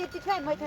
ते काय माहिती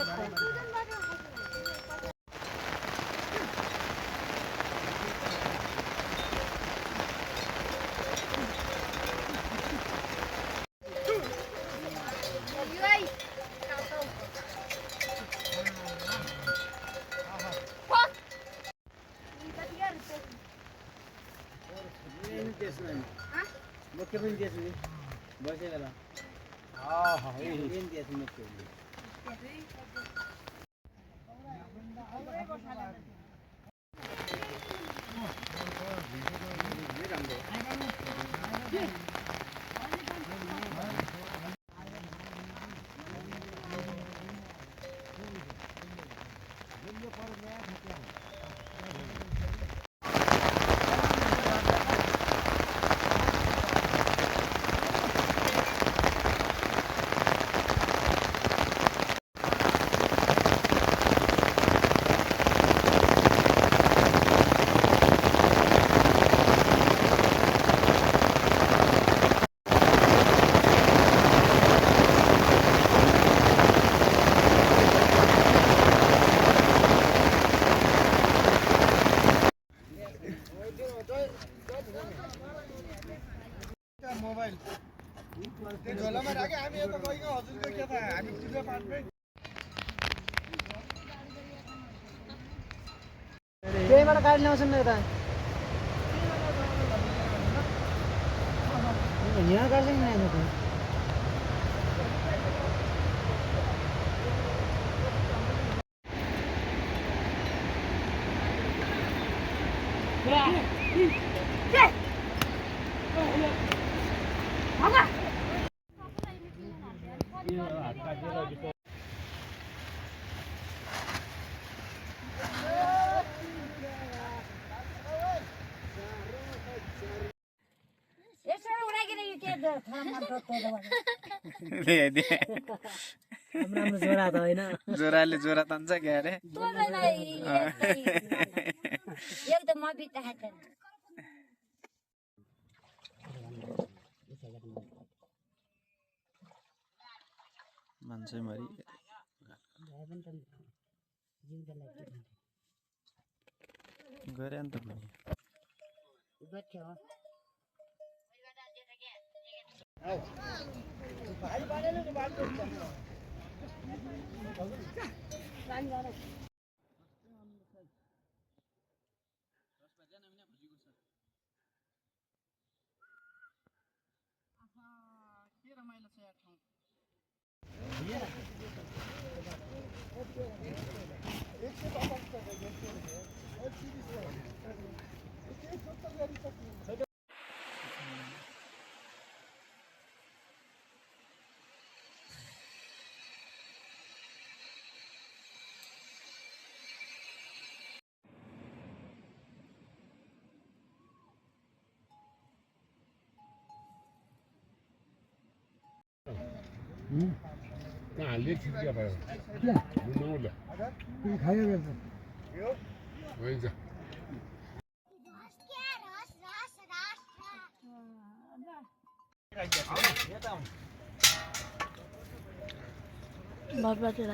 मोबाइल ते झोलामा राखे हामी यता गइको हजुरको के त हामी पूजा पाठमै त्यहीबाट गाडी ल्याउँछ नि यता यहाँ गाडी ल्याउँछ नि जोराले जोरा तान्छ क्या अरे मान्छे मरि गरे अन्त हाल्दै छिट्या भयो नौला खायो हुन्छ बहुत बातें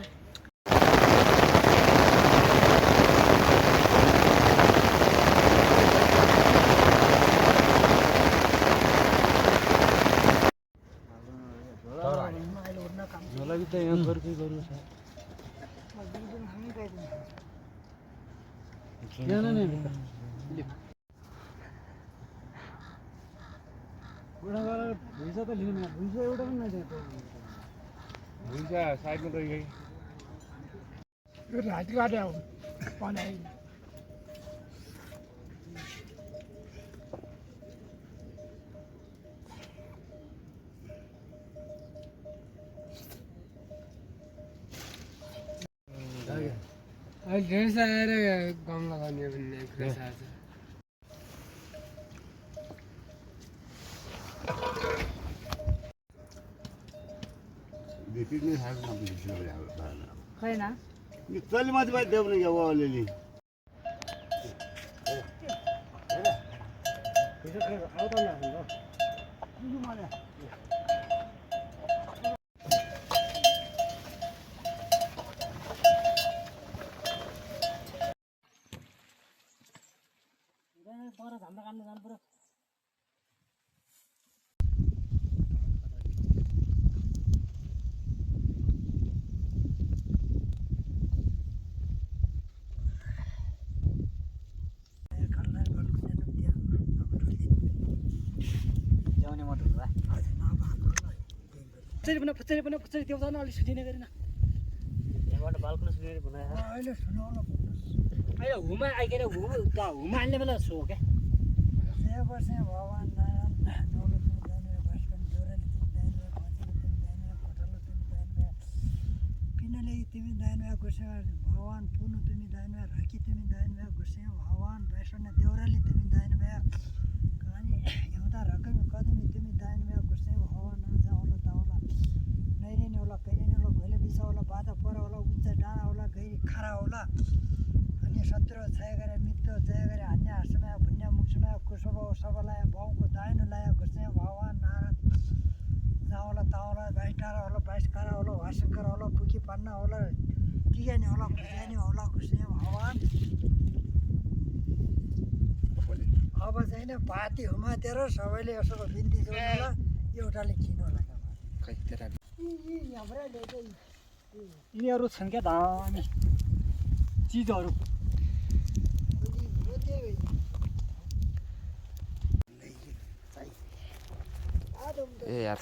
झोला भी तो यहाँ करके करूँ सर क्या ना नहीं बुढ़ा वाला भूसा तो लेना भूसा एवढा पण नाही देतो भुइँचा साइडमा त यही यो रात काट्या हो पनाइ अहिले ड्रेस आएर गम लगाउने भन्ने कुरा छ भेटिने खाएको कम्पिटिसन खैन तैँले माथि माथि देऊ न क्या अलिअलि आउँदा पर धाम्रो काट्नु जानु पर्यो फुच्चरी त्यो जान अलिक सुटिने गरेन यहाँबाट बाल्कुन सुटिने बनाएर अहिले हुमा आइकेर हुमा हाल्ने बेला सो क्या भगवान् नारायण नौलो तिमी दाइनु भास्कन देउराली तिमी दाइनु खचलो तिमी दाइनु पिनले तिमी दाइनु गुस्सा भगवान् पुनु तिमी दाइनु रकी तिमी दाइनु गुस्सा भगवान् वैष्णव देउराली तिमी दाइनु कहानी एउटा रकमी कदमी तिमी दाइनु गुस्सा भगवान् नाजा होला तावला नैरेनी होला कैरेनी होला घोले बिसा होला बाधा परा होला उच्च डाँडा होला गैरी खारा होला अनि शत्रु छाया गरे मित्र जय गरे अन्य हाँसमा भुन्या मुखमा कुसुब सबलाय बाउको दाइनो लाया घुस्ने भगवान् नारायण जावला तावला बाइटारा होला बाइसकारा होला वासकर होला पुकी पान्ना होला टिगानी होला खुजानी होला घुस्ने भगवान् अब चाहिँ नि पाती हुमातेर सबैले यसो बिन्ती जोड्नुला एउटाले किन होला यिनीहरू छन् क्या दामी चिजहरू ए यार